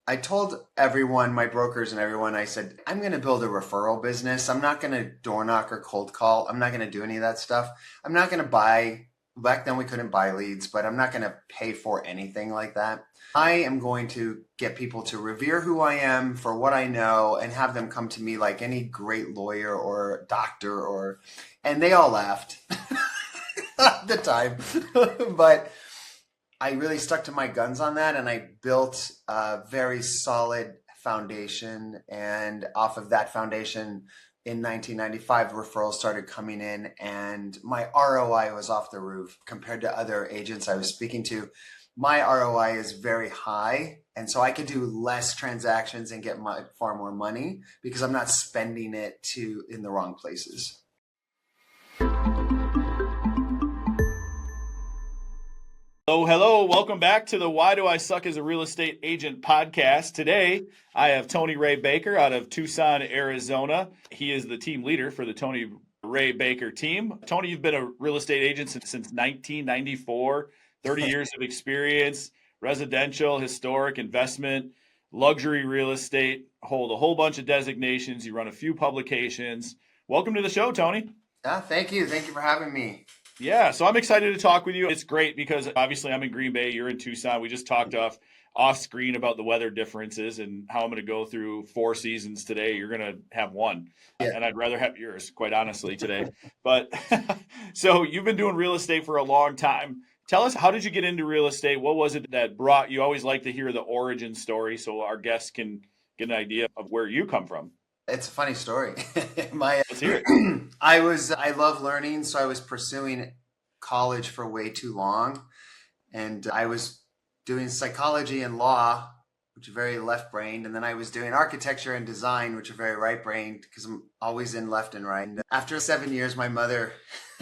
I told everyone, my brokers and everyone, I said, I'm going to build a referral business. I'm not going to door knock or cold call. I'm not going to do any of that stuff. I'm not going to buy, back then we couldn't buy leads, but I'm not going to pay for anything like that. I am going to get people to revere who I am for what I know and have them come to me like any great lawyer or doctor and they all laughed at the time. But I really stuck to my guns on that, and I built a very solid foundation. And off of that foundation, in 1995, referrals started coming in, and my ROI was off the roof compared to other agents I was speaking to. My ROI is very high, and so I could do less transactions and get far more money because I'm not spending it in the wrong places. Hello, welcome back to the Why Do I Suck as a Real Estate Agent podcast. Today, I have Tony Ray Baker out of Tucson, Arizona. He is the team leader for the Tony Ray Baker team. Tony, you've been a real estate agent since 1994, 30 years of experience, residential, historic, investment, luxury real estate, hold a whole bunch of designations. You run a few publications. Welcome to the show, Tony. Thank you. Thank you for having me. Yeah, so I'm excited to talk with you. It's great because obviously I'm in Green Bay, you're in Tucson. We just talked off screen about the weather differences and how I'm going to go through 4 seasons today. You're going to have one, and I'd rather have yours, quite honestly, today. But so you've been doing real estate for a long time. Tell us, how did you get into real estate? What was it that brought you? Always like to hear the origin story so our guests can get an idea of where you come from. It's a funny story. Let's hear it. I love learning, so I was pursuing college for way too long. And I was doing psychology and law, which are very left-brained. And then I was doing architecture and design, which are very right-brained because I'm always in left and right. And after 7 years, my mother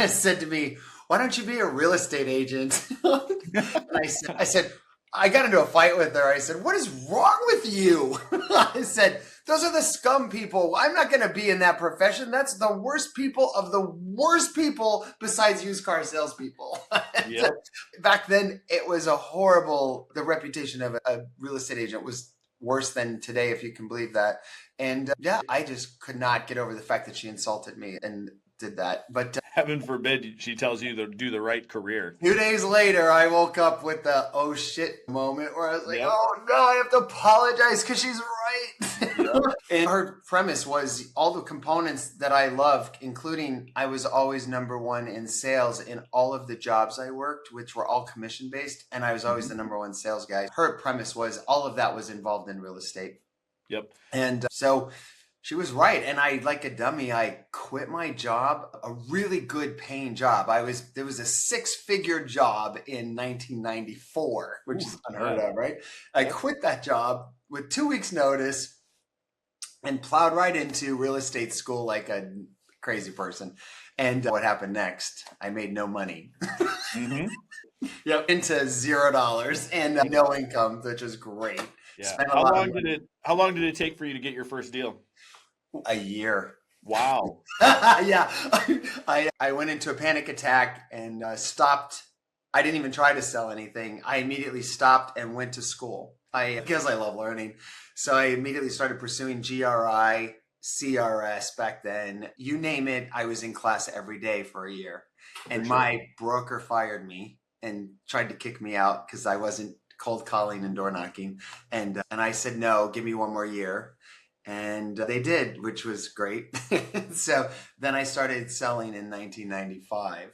said to me, "Why don't you be a real estate agent?" And I said, I got into a fight with her. I said, "What is wrong with you?" I said, "Those are the scum people. I'm not going to be in that profession. That's the worst people of the worst people besides used car salespeople." Yep. Back then, it was the reputation of a real estate agent was worse than today, if you can believe that. And I just could not get over the fact that she insulted me and did that. But heaven forbid she tells you to do the right career. 2 days later, I woke up with the oh shit moment where I was like, Yep. Oh no, I have to apologize because she's right. Yep. And her premise was all the components that I love, including I was always number one in sales in all of the jobs I worked, which were all commission based. And I was always the number one sales guy. Her premise was all of that was involved in real estate. Yep. And so she was right. And I, like a dummy, I quit my job, a really good paying job. There was a 6-figure job in 1994, which is unheard of, right? I quit that job with 2 weeks notice and plowed right into real estate school like a crazy person. And what happened next? I made no money. Mm-hmm. Yep, into $0 and no income, which was great. Yeah. How long did it take for you to get your first deal? A year. Wow. Yeah. I went into a panic attack and stopped. I didn't even try to sell anything. I immediately stopped and went to school. Because I love learning. So I immediately started pursuing GRI, CRS back then. You name it, I was in class every day for a year. And my broker fired me and tried to kick me out because I wasn't cold calling and door knocking. And I said, no, give me 1 more year. And they did, which was great. So then I started selling in 1995.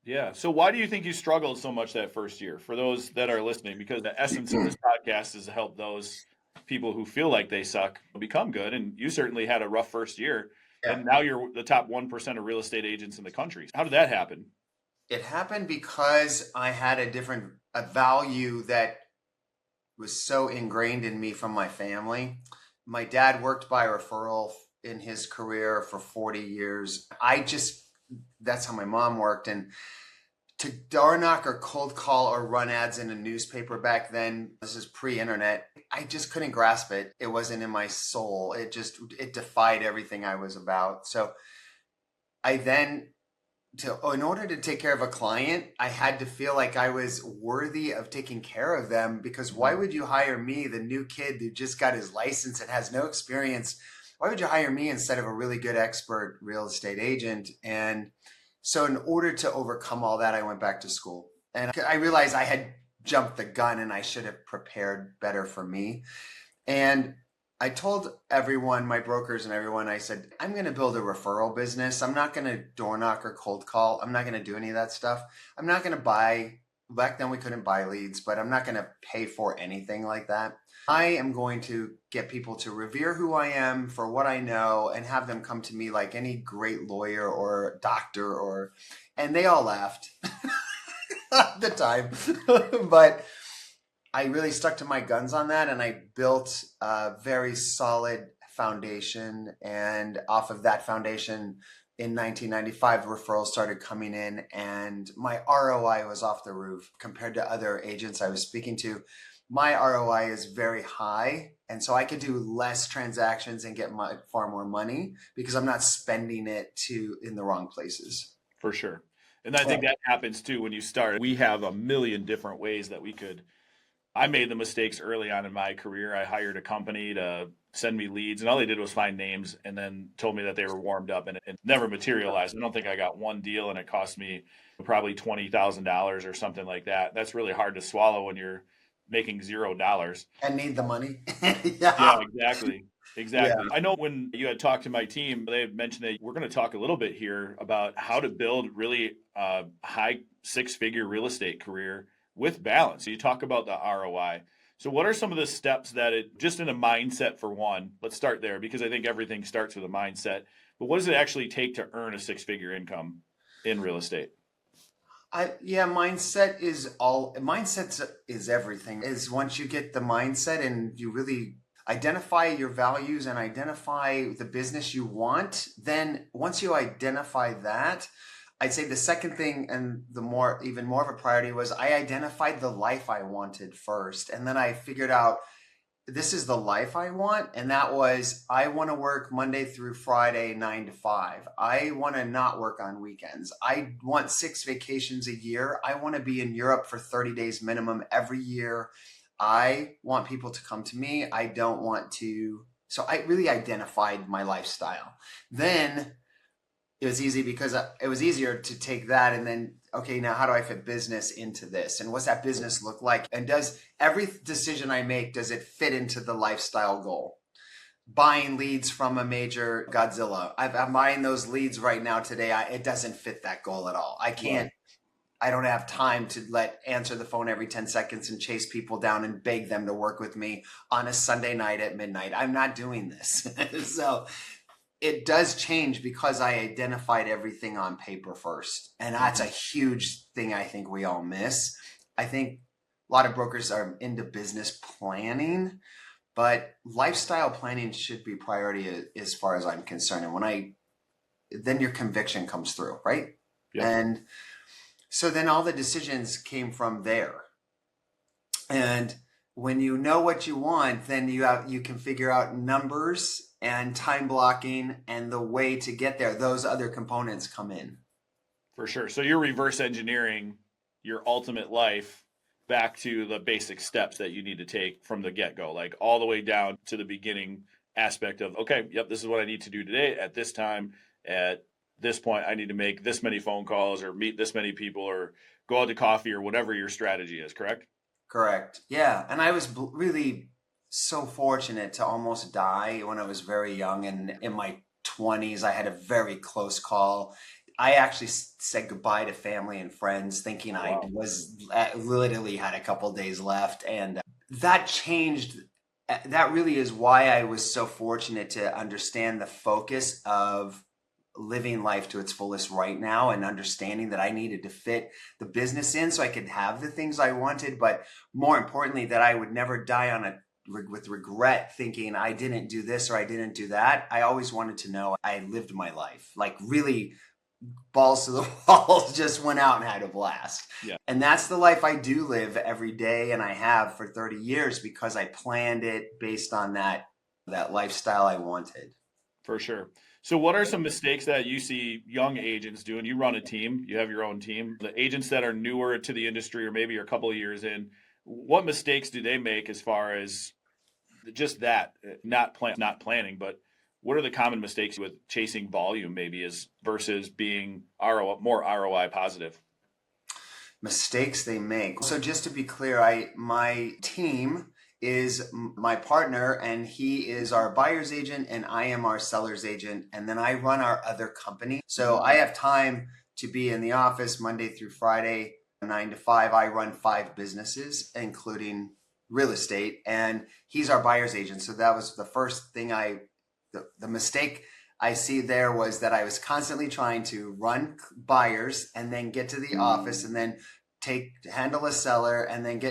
Yeah. So why do you think you struggled so much that first year for those that are listening? Because the essence of this podcast is to help those people who feel like they suck become good. And you certainly had a rough first year. Yeah. And now you're the top 1% of real estate agents in the country. How did that happen? It happened because I had a value that was so ingrained in me from my family. My dad worked by referral in his career for 40 years. That's how my mom worked. And to door knock or cold call or run ads in a newspaper back then, this is pre-internet, I just couldn't grasp it. It wasn't in my soul. It defied everything I was about. So I then in order to take care of a client, I had to feel like I was worthy of taking care of them, because why would you hire me, the new kid who just got his license and has no experience? Why would you hire me instead of a really good expert real estate agent? And so in order to overcome all that, I went back to school, and I realized I had jumped the gun and I should have prepared better for me. And I told everyone, my brokers and everyone, I said, I'm going to build a referral business. I'm not going to door knock or cold call. I'm not going to do any of that stuff. I'm not going to buy, back then we couldn't buy leads, but I'm not going to pay for anything like that. I am going to get people to revere who I am for what I know and have them come to me like any great lawyer or doctor and they all laughed at the time. But I really stuck to my guns on that, and I built a very solid foundation. And off of that foundation, in 1995, referrals started coming in, and my ROI was off the roof compared to other agents I was speaking to. My ROI is very high, and so I could do less transactions and get far more money because I'm not spending it in the wrong places. For sure. And I think that happens too when you start. We have a million different ways that we could. I made the mistakes early on in my career. I hired a company to send me leads, and all they did was find names and then told me that they were warmed up, and it never materialized. I don't think I got one deal, and it cost me probably $20,000 or something like that. That's really hard to swallow when you're making $0. And need the money. Yeah, exactly. Exactly. Yeah. I know when you had talked to my team, they had mentioned that we're going to talk a little bit here about how to build really high six-figure real estate career with balance. So you talk about the ROI. So what are some of the steps that just in a mindset for one, let's start there because I think everything starts with a mindset, but what does it actually take to earn a six-figure income in real estate? Mindset is everything. Is once you get the mindset and you really identify your values and identify the business you want, then once you identify that, I'd say the second thing, and even more of a priority, was I identified the life I wanted first. And then I figured out this is the life I want. And that was, I want to work Monday through Friday, 9 to 5. I want to not work on weekends. I want 6 vacations a year. I want to be in Europe for 30 days minimum every year. I want people to come to me. I don't want to. So I really identified my lifestyle. Then it was easy because it was easier to take that and then, okay, now how do I fit business into this? And what's that business look like? And does every decision I make, does it fit into the lifestyle goal? Buying leads from a major Godzilla. I'm buying those leads right now today. It doesn't fit that goal at all. I can't. I don't have time to answer the phone every 10 seconds and chase people down and beg them to work with me on a Sunday night at midnight. I'm not doing this. So it does change because I identified everything on paper first. And that's a huge thing I think we all miss. I think a lot of brokers are into business planning, but lifestyle planning should be priority as far as I'm concerned. And then your conviction comes through, right? Yeah. And so then all the decisions came from there. And when you know what you want, then you can figure out numbers and time blocking and the way to get there. Those other components come in. For sure. So you're reverse engineering your ultimate life back to the basic steps that you need to take from the get-go, like all the way down to the beginning aspect of, okay, yep, this is what I need to do today at this time. At this point, I need to make this many phone calls or meet this many people or go out to coffee or whatever your strategy is, correct? Correct. Yeah. And I was really so fortunate to almost die when I was very young. And in my 20s, I had a very close call. I actually said goodbye to family and friends thinking Wow. I was literally had a couple days left. And that changed. That really is why I was so fortunate to understand the focus of living life to its fullest right now and understanding that I needed to fit the business in so I could have the things I wanted, but more importantly, that I would never die with regret thinking I didn't do this or I didn't do that. I always wanted to know I lived my life, like really balls to the walls, just went out and had a blast. Yeah. And that's the life I do live every day. And I have for 30 years because I planned it based on that lifestyle I wanted. For sure. So what are some mistakes that you see young agents doing? You run a team, you have your own team. The agents that are newer to the industry or maybe are a couple of years in, what mistakes do they make as far as just that, not planning, but what are the common mistakes with chasing volume maybe is versus being more ROI positive? Mistakes they make. So just to be clear, my team is my partner, and he is our buyer's agent and I am our seller's agent, and then I run our other company. So I have time to be in the office Monday through Friday, 9 to 5. I run 5 businesses, including real estate, and he's our buyer's agent. So that was the first thing the mistake I see there was that I was constantly trying to run buyers and then get to the office and then handle a seller and then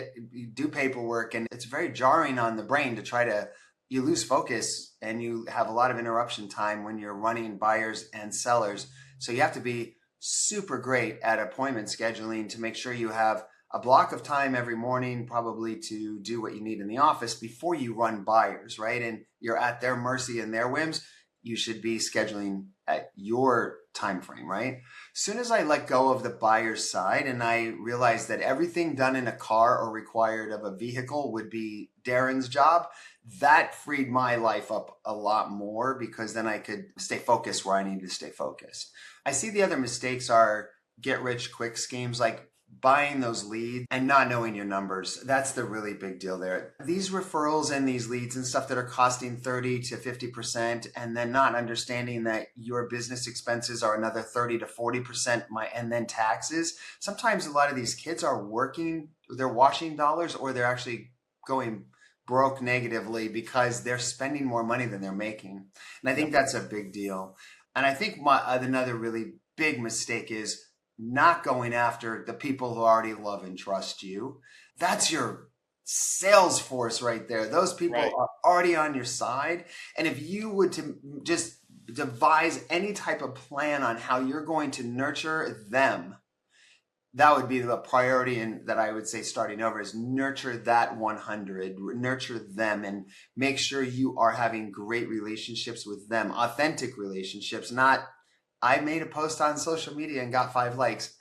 do paperwork. And it's very jarring on the brain to you lose focus and you have a lot of interruption time when you're running buyers and sellers. So you have to be super great at appointment scheduling to make sure you have a block of time every morning, probably to do what you need in the office before you run buyers, right? And you're at their mercy and their whims. You should be scheduling at your time frame, right? As soon as I let go of the buyer's side and I realized that everything done in a car or required of a vehicle would be Darren's job, that freed my life up a lot more because then I could stay focused where I need to stay focused. I see the other mistakes are get rich quick schemes like buying those leads and not knowing your numbers. That's the really big deal there. These referrals and these leads and stuff that are costing 30 to 50% and then not understanding that your business expenses are another 30 to 40% and then taxes. Sometimes a lot of these kids are working, they're washing dollars or they're actually going broke negatively because they're spending more money than they're making. And I think that's a big deal. And I think another really big mistake is not going after the people who already love and trust you. That's your sales force right there. Those people are already on your side. And if you would to just devise any type of plan on how you're going to nurture them, that would be the priority. And that I would say starting over is nurture that 100, nurture them and make sure you are having great relationships with them, authentic relationships, not I made a post on social media and got 5 likes.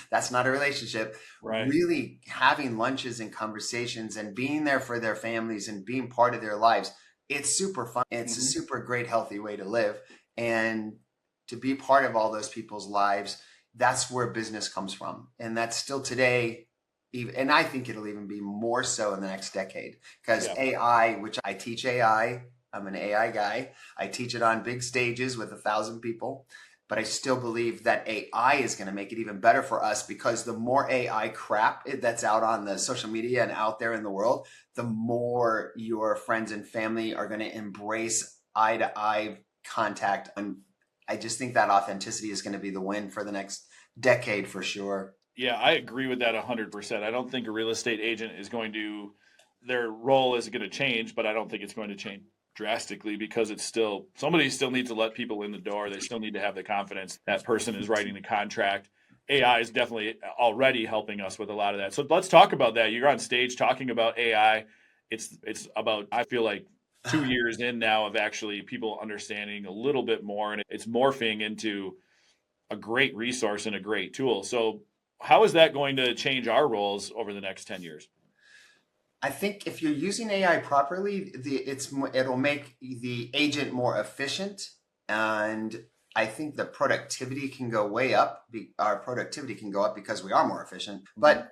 That's not a relationship. Right. Really having lunches and conversations and being there for their families and being part of their lives. It's super fun. It's a super great, healthy way to live. And to be part of all those people's lives, that's where business comes from. And that's still today. And I think it'll even be more so in the next decade because AI, which I teach AI, I'm an AI guy. I teach it on big stages with 1,000 people. But I still believe that AI is going to make it even better for us because the more AI crap that's out on the social media and out there in the world, the more your friends and family are going to embrace eye-to-eye contact. And I just think that authenticity is going to be the win for the next decade for sure. Yeah, I agree with that 100%. I don't think a real estate agent their role is going to change, but I don't think it's going to change drastically because somebody still needs to let people in the door. They still need to have the confidence that person is writing the contract. AI is definitely already helping us with a lot of that. So let's talk about that. You're on stage talking about AI. It's about, I feel like 2 years in now of actually people understanding a little bit more, and it's morphing into a great resource and a great tool. So how is that going to change our roles over the next 10 years? I think if you're using AI properly, it'll make the agent more efficient, and I think the productivity can go way up. Our productivity can go up because we are more efficient. But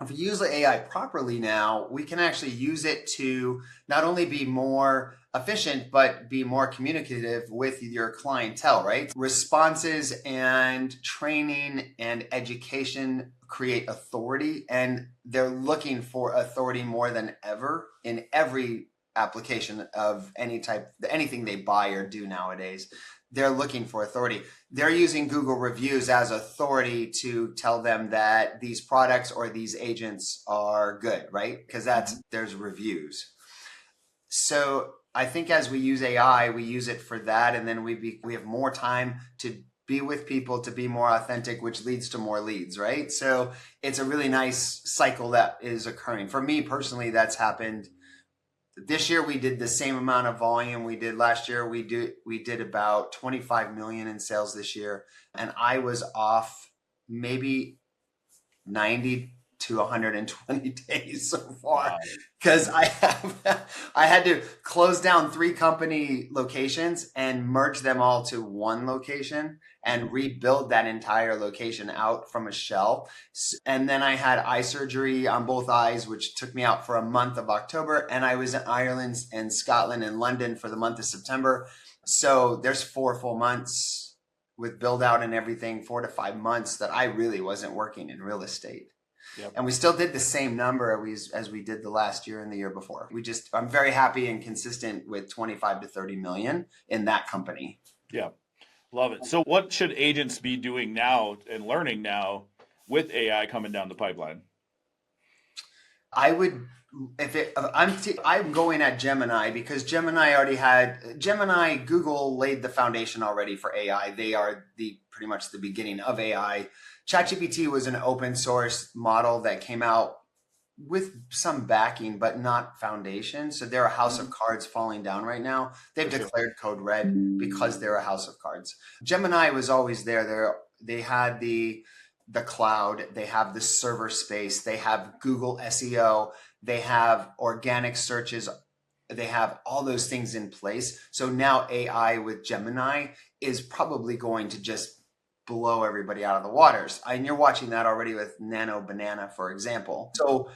if you use the AI properly now, we can actually use it to not only be more efficient, but be more communicative with your clientele, right? Responses and training and education create authority, and they're looking for authority more than ever in every application of any type, anything they buy or do nowadays. They're looking for authority. They're using Google reviews as authority to tell them that these products or these agents are good, right? Because there's reviews. So I think as we use AI, we use it for that, and then we have more time to be with people, to be more authentic, which leads to more leads, right? So it's a really nice cycle that is occurring. For me personally, that's happened this year we did the same amount of volume we did last year. We did about 25 million in sales this year, and I was off maybe 90 to 120 days so far because I had to close down 3 company locations and merge them all to one location and rebuild that entire location out from a shell. And then I had eye surgery on both eyes, which took me out for a month of October. And I was in Ireland and Scotland and London for the month of September. So there's 4 full months with build out and everything, 4 to 5 months that I really wasn't working in real estate. Yep. And we still did the same number as we did the last year and the year before. I'm very happy and consistent with 25 to 30 million in that company. Yeah. Love it. So what should agents be doing now and learning now with AI coming down the pipeline? I'm going at Gemini because Google laid the foundation already for AI. They are pretty much the beginning of AI. ChatGPT was an open source model that came out with some backing, but not foundation. So they're a house of cards falling down right now. They've declared code red because they're a house of cards. Gemini was always there. They had the cloud, they have the server space, they have Google SEO, they have organic searches, they have all those things in place. So now AI with Gemini is probably going to just blow everybody out of the waters. And you're watching that already with Nano Banana, for example. So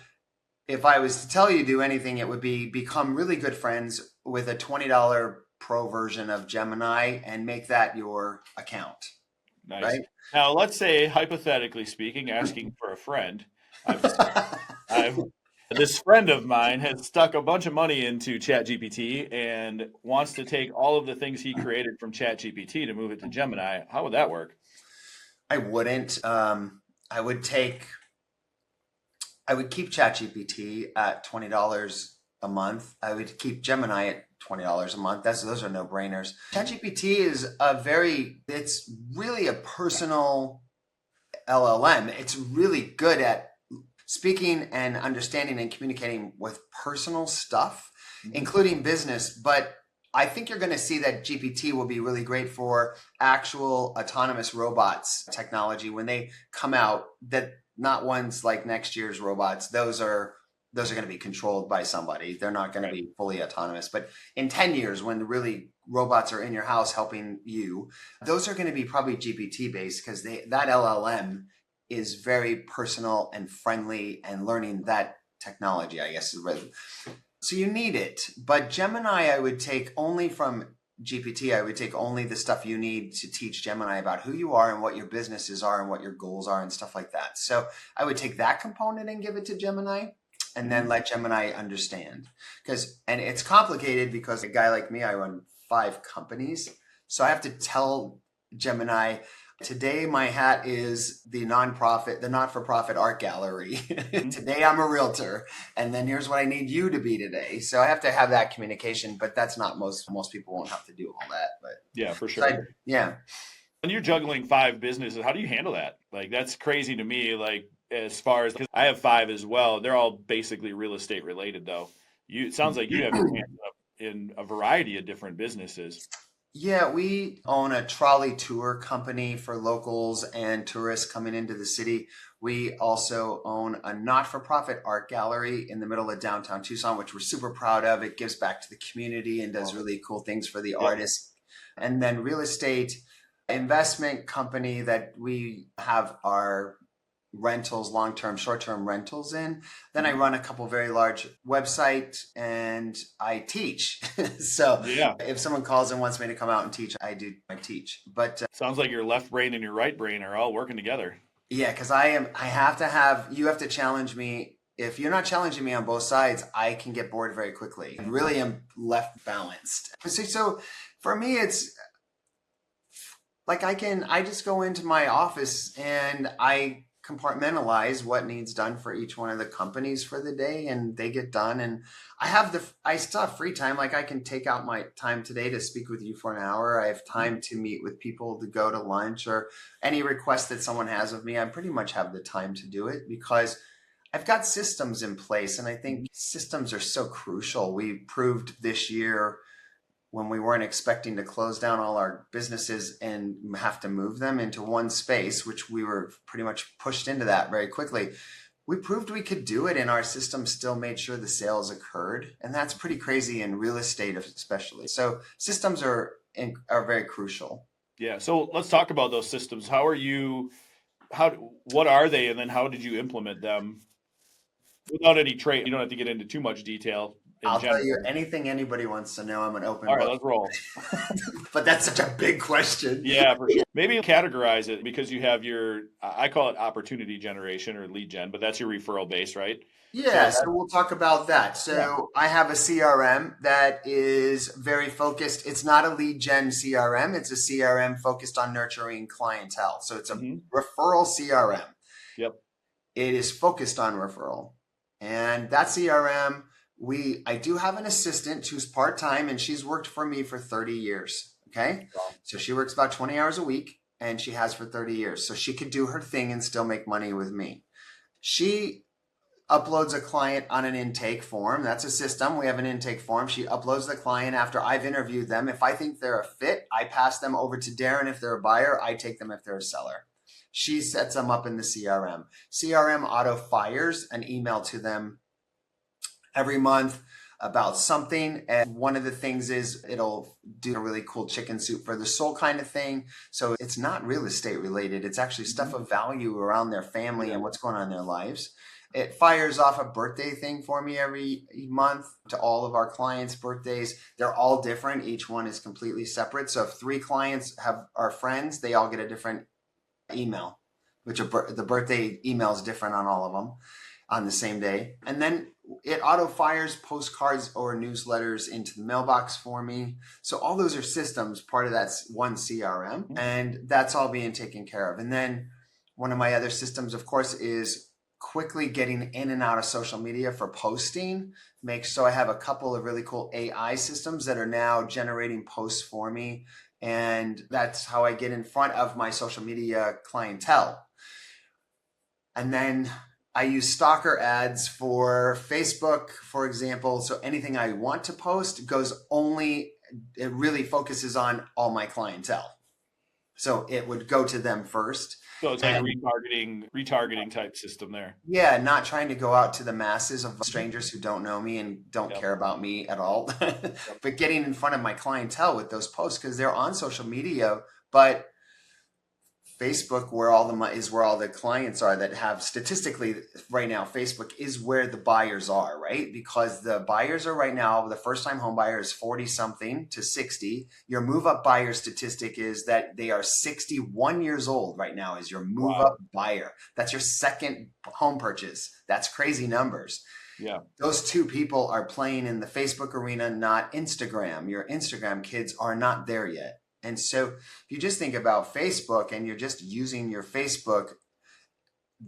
if I was to tell you to do anything, it would be become really good friends with a $20 pro version of Gemini and make that your account. Nice. Right? Now, let's say, hypothetically speaking, asking for a friend, this friend of mine has stuck a bunch of money into ChatGPT and wants to take all of the things he created from ChatGPT to move it to Gemini. How would that work? I wouldn't. I would keep ChatGPT at $20 a month. I would keep Gemini at $20 a month. Those are no brainers. ChatGPT is it's really a personal LLM. It's really good at speaking and understanding and communicating with personal stuff, including business. But I think you're going to see that GPT will be really great for actual autonomous robots technology when they come out, that not ones like next year's robots. Those are going to be controlled by somebody. They're not going to be fully autonomous. But in 10 years, when really robots are in your house helping you, those are going to be probably GPT based because that LLM is very personal and friendly and learning that technology, I guess. So you need it. But Gemini, I would take only from GPT. I would take only the stuff you need to teach Gemini about who you are and what your businesses are and what your goals are and stuff like that. So I would take that component and give it to Gemini and then let Gemini understand. And it's complicated because a guy like me, I run 5 companies. So I have to tell Gemini, today my hat is the not-for-profit art gallery. Today I'm a realtor. And then here's what I need you to be today. So I have to have that communication, but that's not most people won't have to do all that. But yeah, for sure. Yeah. When you're juggling 5 businesses, how do you handle that? Like, that's crazy to me. Like, as far as, because I have 5 as well. They're all basically real estate related though. It sounds like you have your hands up in a variety of different businesses. Yeah, we own a trolley tour company for locals and tourists coming into the city. We also own a not-for-profit art gallery in the middle of downtown Tucson, which we're super proud of. It gives back to the community and does really cool things for the artists. And then real estate investment company that we have our rentals, long-term, short-term rentals in. Then I run a couple very large website and I teach. So if someone calls and wants me to come out and teach, I teach. But sounds like your left brain and your right brain are all working together. Yeah, because you have to challenge me. If you're not challenging me on both sides, I can get bored very quickly. I really am left balanced. So for me, it's like I just go into my office and I compartmentalize what needs done for each one of the companies for the day, and they get done. And I still have free time. Like I can take out my time today to speak with you for an hour. I have time to meet with people, to go to lunch, or any request that someone has of me. I pretty much have the time to do it because I've got systems in place, and I think systems are so crucial. We proved this year when we weren't expecting to close down all our businesses and have to move them into one space, which we were pretty much pushed into that very quickly. We proved we could do it, and our system still made sure the sales occurred. And that's pretty crazy in real estate, especially. So systems are very crucial. Yeah. So let's talk about those systems. What are they? And then how did you implement them without any trade? You don't have to get into too much detail. I'll tell you anything anybody wants to know. I'm an open book. All right, book. let's roll. But that's such a big question. Yeah, for sure. Maybe categorize it because you have I call it opportunity generation or lead gen, but that's your referral base, right? Yeah, so we'll talk about that. So I have a CRM that is very focused. It's not a lead gen CRM. It's a CRM focused on nurturing clientele. So it's a referral CRM. Yep. It is focused on referral. And that CRM, I do have an assistant who's part-time, and she's worked for me for 30 years. Okay. Wow. So she works about 20 hours a week, and she has for 30 years. So she could do her thing and still make money with me. She uploads a client on an intake form. That's a system. We have an intake form. She uploads the client after I've interviewed them. If I think they're a fit, I pass them over to Darren. If they're a buyer, I take them if they're a seller. She sets them up in the CRM. CRM auto fires an email to them every month about something. And one of the things is it'll do a really cool chicken soup for the soul kind of thing. So it's not real estate related. It's actually stuff of value around their family and what's going on in their lives. It fires off a birthday thing for me every month to all of our clients' birthdays. They're all different. Each one is completely separate. So if 3 clients are friends, they all get a different email, which the birthday email is different on all of them on the same day. And then it auto fires postcards or newsletters into the mailbox for me. So all those are systems, part of that one CRM, and that's all being taken care of. And then one of my other systems, of course, is quickly getting in and out of social media for posting. So I have a couple of really cool AI systems that are now generating posts for me. And that's how I get in front of my social media clientele. And then I use stalker ads for Facebook, for example. So anything I want to post it really focuses on all my clientele. So it would go to them first. So it's like a retargeting type system there. Yeah, not trying to go out to the masses of strangers who don't know me and don't care about me at all, but getting in front of my clientele with those posts because they're on social media, but Facebook, where all the clients are that have statistically right now, Facebook is where the buyers are, right? Because the buyers are right now, the first time home buyer is 40 something to 60. Your move up buyer statistic is that they are 61 years old right now is your move up buyer. That's your second home purchase. That's crazy numbers. Yeah. Those 2 people are playing in the Facebook arena, not Instagram. Your Instagram kids are not there yet. And so if you just think about Facebook and you're just using your Facebook,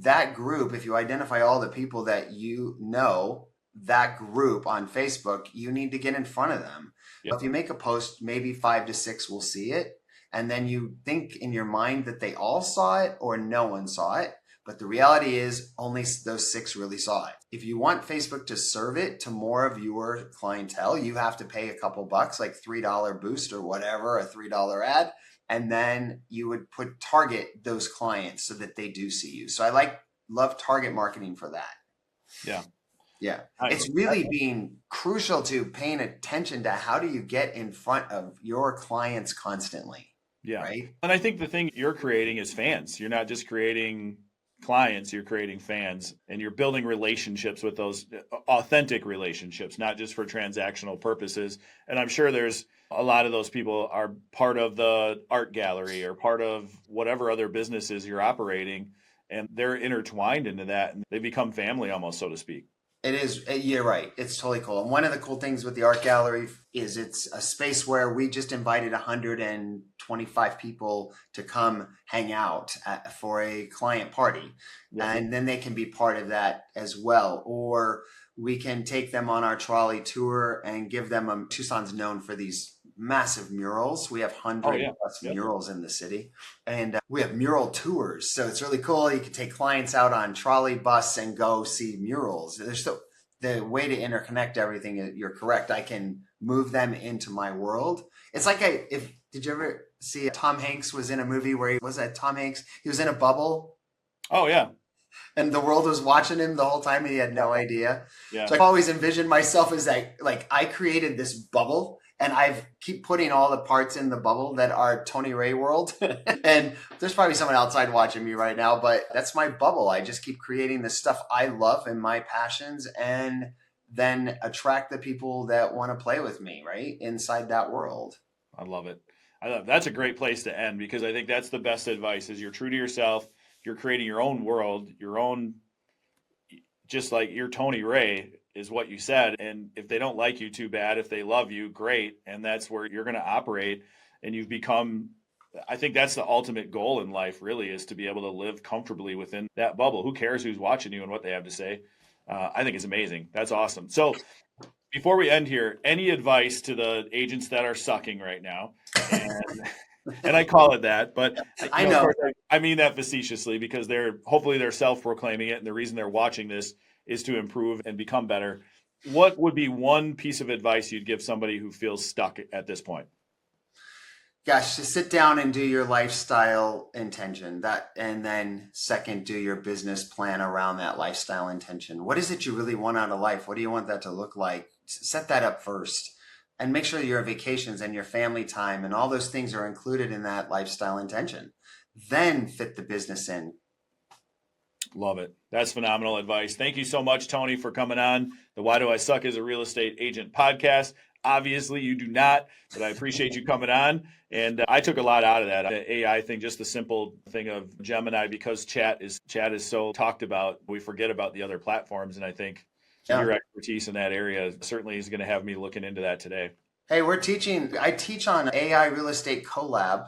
that group, if you identify all the people that you know, that group on Facebook, you need to get in front of them. Yep. If you make a post, maybe 5 to 6 will see it. And then you think in your mind that they all saw it or no one saw it. But the reality is only those 6 really saw it. If you want Facebook to serve it to more of your clientele, you have to pay a couple bucks, like $3 boost or whatever, a $3 ad. And then you would target those clients so that they do see you. So I love target marketing for that. Yeah. Yeah. It's really being crucial to paying attention to how do you get in front of your clients constantly. Yeah. Right. And I think the thing you're creating is fans. You're not just creating clients, you're creating fans, and you're building relationships with those authentic relationships, not just for transactional purposes. And I'm sure there's a lot of those people are part of the art gallery or part of whatever other businesses you're operating, and they're intertwined into that, and they become family almost, so to speak. It is. You're right. It's totally cool. And one of the cool things with the art gallery is it's a space where we just invited 125 people to come hang out for a client party. Yeah. And then they can be part of that as well. Or we can take them on our trolley tour and give them Tucson's known for these massive murals. We have 100 plus murals in the city, and we have mural tours. So it's really cool. You can take clients out on trolley bus and go see murals. There's the way to interconnect everything. You're correct. I can move them into my world. It's like did you ever see Tom Hanks was in a movie where he was in a bubble? Oh yeah. And the world was watching him the whole time and he had no idea. Yeah. So I've always envisioned myself as like I created this bubble and I keep putting all the parts in the bubble that are Tony Ray world. And there's probably someone outside watching me right now, but that's my bubble. I just keep creating the stuff I love and my passions, and then attract the people that want to play with me right inside that world. I love it. That's a great place to end, because I think that's the best advice is you're true to yourself. You're creating your own world, your own, just like your Tony Ray is what you said. And if they don't like you, too bad. If they love you, great. And that's where you're going to operate. And you've become, I think that's the ultimate goal in life, really, is to be able to live comfortably within that bubble. Who cares who's watching you and what they have to say? I think it's amazing. That's awesome. So before we end here, any advice to the agents that are sucking right now? And I call it that, but I know. Of course, I mean that facetiously, because hopefully they're self-proclaiming it, and the reason they're watching this is to improve and become better. What would be one piece of advice you'd give somebody who feels stuck at this point? Gosh, to sit down and do your lifestyle intention, and then second, do your business plan around that lifestyle intention. What is it you really want out of life? What do you want that to look like? Set that up first. And make sure your vacations and your family time and all those things are included in that lifestyle intention. Then fit the business in. Love it. That's phenomenal advice. Thank you so much, Tony, for coming on the Why Do I Suck as a Real Estate Agent podcast. Obviously, you do not, but I appreciate you coming on. And I took a lot out of that. The AI thing, just the simple thing of Gemini, because chat is so talked about, we forget about the other platforms. And I think your expertise in that area certainly is going to have me looking into that today. Hey, I teach on AI Real Estate Collab,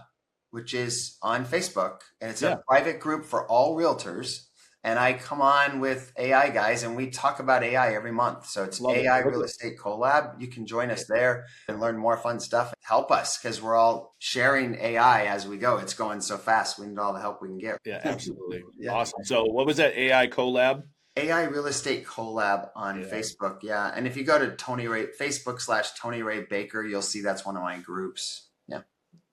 which is on Facebook. And it's a private group for all realtors. And I come on with AI guys and we talk about AI every month. So it's AI Real Estate Collab. You can join us there and learn more fun stuff. Help us, because we're all sharing AI as we go. It's going so fast. We need all the help we can get. Yeah, absolutely. Awesome. So what was that AI Collab? AI Real Estate Collab on Facebook. Yeah. And if you go to Tony Ray, Facebook/Tony Ray Baker, you'll see that's one of my groups. Yeah.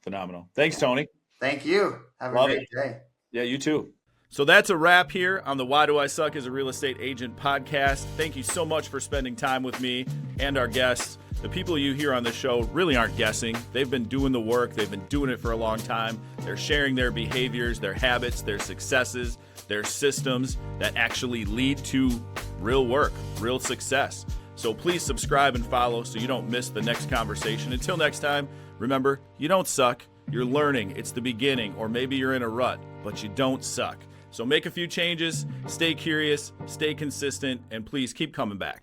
Phenomenal. Thanks, Tony. Thank you. Have a great day. Yeah, you too. So that's a wrap here on the Why Do I Suck as a Real Estate Agent podcast. Thank you so much for spending time with me and our guests. The people you hear on the show really aren't guessing. They've been doing the work. They've been doing it for a long time. They're sharing their behaviors, their habits, their successes, their systems that actually lead to real work, real success. So please subscribe and follow so you don't miss the next conversation. Until next time, remember, you don't suck. You're learning. It's the beginning, or maybe you're in a rut, but you don't suck. So make a few changes, stay curious, stay consistent, and please keep coming back.